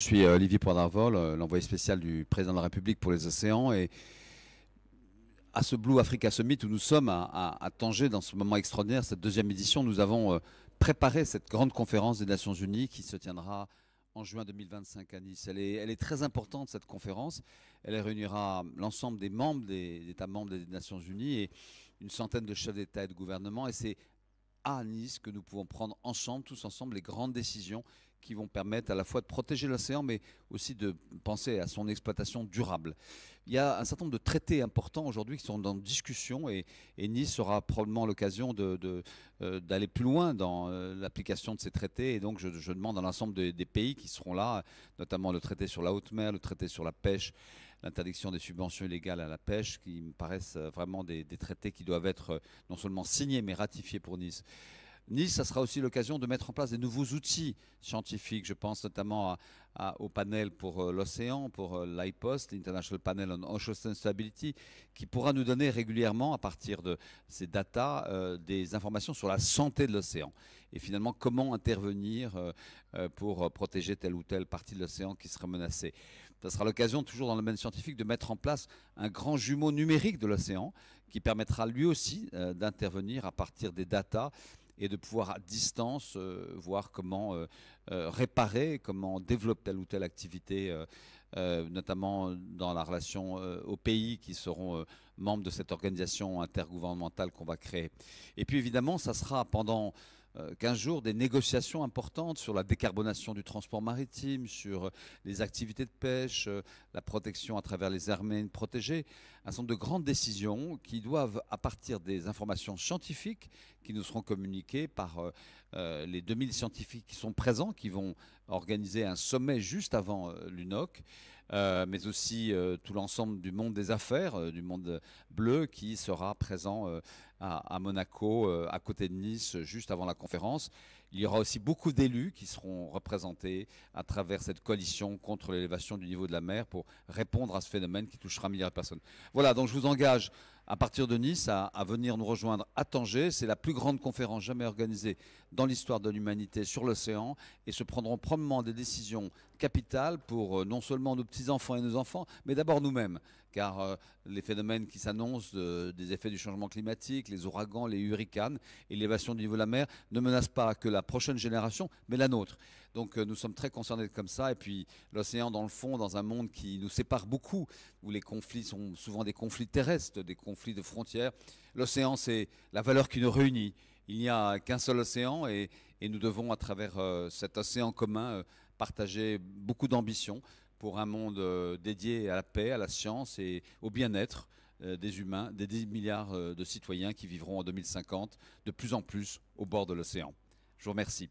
Je suis Olivier Poidarvol, l'envoyé spécial du président de la République pour les océans. Et à ce Blue Africa Summit où nous sommes à Tanger, dans ce moment extraordinaire, cette deuxième édition, nous avons préparé cette grande conférence des Nations Unies qui se tiendra en juin 2025 à Nice. Elle est très importante, cette conférence. Elle réunira l'ensemble des membres des États membres des Nations Unies et une centaine de chefs d'État et de gouvernement. Et c'est à Nice que nous pouvons prendre ensemble, tous ensemble, les grandes décisions qui vont permettre à la fois de protéger l'océan, mais aussi de penser à son exploitation durable. Il y a un certain nombre de traités importants aujourd'hui qui sont en discussion et Nice sera probablement l'occasion d'aller plus loin dans l'application de ces traités. Et donc je demande à l'ensemble des pays qui seront là, notamment le traité sur la haute mer, le traité sur la pêche, l'interdiction des subventions illégales à la pêche, qui me paraissent vraiment des traités qui doivent être non seulement signés mais ratifiés pour Nice. Nice, ça sera aussi l'occasion de mettre en place des nouveaux outils scientifiques. Je pense notamment au panel pour l'océan, pour l'IPOST, l'International Panel on Ocean Stability, qui pourra nous donner régulièrement, à partir de ces datas, des informations sur la santé de l'océan. Et finalement, comment intervenir pour protéger telle ou telle partie de l'océan qui serait menacée. Ça sera l'occasion, toujours dans le domaine scientifique, de mettre en place un grand jumeau numérique de l'océan qui permettra lui aussi d'intervenir à partir des datas et de pouvoir à distance voir comment réparer, comment développer telle ou telle activité, notamment dans la relation aux pays qui seront membres de cette organisation intergouvernementale qu'on va créer. Et puis évidemment, ça sera pendant 15 jours des négociations importantes sur la décarbonation du transport maritime, sur les activités de pêche, la protection à travers les aires marines protégées, un certain nombre de grandes décisions qui doivent, à partir des informations scientifiques qui nous seront communiquées par les 2000 scientifiques qui sont présents, qui vont organiser un sommet juste avant l'UNOC, mais aussi tout l'ensemble du monde des affaires, du monde bleu qui sera présent à Monaco, à côté de Nice, juste avant la conférence. Il y aura aussi beaucoup d'élus qui seront représentés à travers cette coalition contre l'élévation du niveau de la mer pour répondre à ce phénomène qui touchera un milliard de personnes. Voilà, donc je vous engage à partir de Nice à venir nous rejoindre à Tanger. C'est la plus grande conférence jamais organisée dans l'histoire de l'humanité sur l'océan et se prendront probablement des décisions capitales pour non seulement nos petits-enfants et nos enfants, mais d'abord nous-mêmes, car les phénomènes qui s'annoncent des effets du changement climatique, les ouragans, les hurricanes et l'élévation du niveau de la mer ne menacent pas que la prochaine génération, mais la nôtre. Donc nous sommes très concernés comme ça. Et puis l'océan, dans le fond, dans un monde qui nous sépare beaucoup, où les conflits sont souvent des conflits terrestres, des conflits de frontières, l'océan, c'est la valeur qui nous réunit. Il n'y a qu'un seul océan et nous devons, à travers cet océan commun, partager beaucoup d'ambition pour un monde dédié à la paix, à la science et au bien-être des humains, des 10 milliards de citoyens qui vivront en 2050 de plus en plus au bord de l'océan. Je vous remercie.